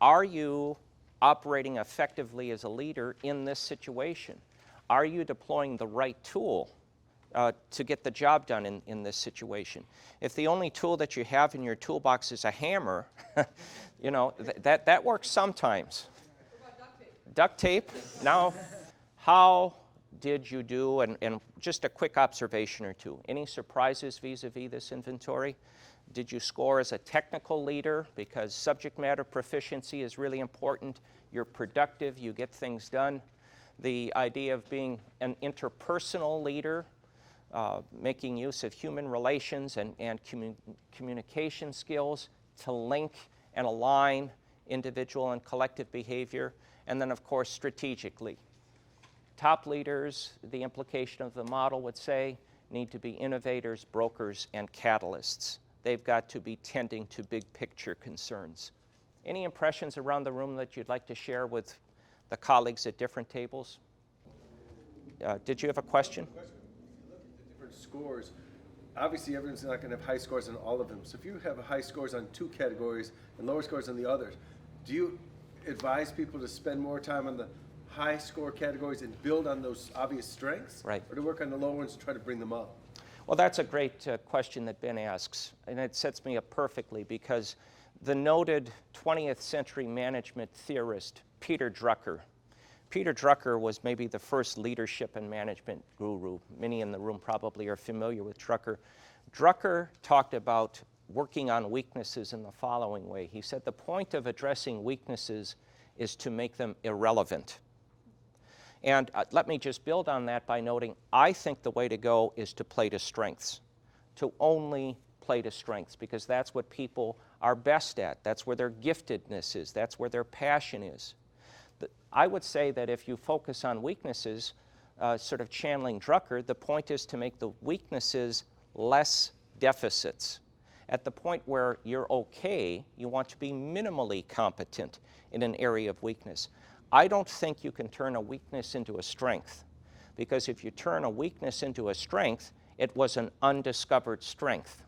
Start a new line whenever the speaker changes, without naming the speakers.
Are you operating effectively as a leader in this situation? Are you deploying the right tool to get the job done in this situation? If the only tool that you have in your toolbox is a hammer, you know, that works sometimes.
What about duct tape?
Duct tape. Now, how did you do, and just a quick observation or two, any surprises vis-a-vis this inventory? Did you score as a technical leader? Because subject matter proficiency is really important. You're productive, you get things done. The idea of being an interpersonal leader, making use of human relations and communication skills to link and align individual and collective behavior. And then, of course, strategically. Top leaders, the implication of the model would say, need to be innovators, brokers, and catalysts. They've got to be tending to big picture concerns. Any impressions around the room that you'd like to share with the colleagues at different tables? Did you have a question?
If you look at the different scores, obviously everyone's not going to have high scores on all of them. So if you have high scores on two categories and lower scores on the others, do you advise people to spend more time on the high score categories and build on those obvious strengths?
Right.
Or to work on the lower ones and try to bring them up?
Well, that's a great question that Ben asks, and it sets me up perfectly because the noted 20th century management theorist Peter Drucker was maybe the first leadership and management guru. Many in the room probably are familiar with Drucker. Drucker talked about working on weaknesses in the following way. He said the point of addressing weaknesses is to make them irrelevant. And let me just build on that by noting, I think the way to go is to play to strengths, to only play to strengths, because that's what people are best at. That's where their giftedness is. That's where their passion is. I would say that if you focus on weaknesses, sort of channeling Drucker, the point is to make the weaknesses less deficits. At the point where you're okay, you want to be minimally competent in an area of weakness. I don't think you can turn a weakness into a strength, because if you turn a weakness into a strength, it was an undiscovered strength.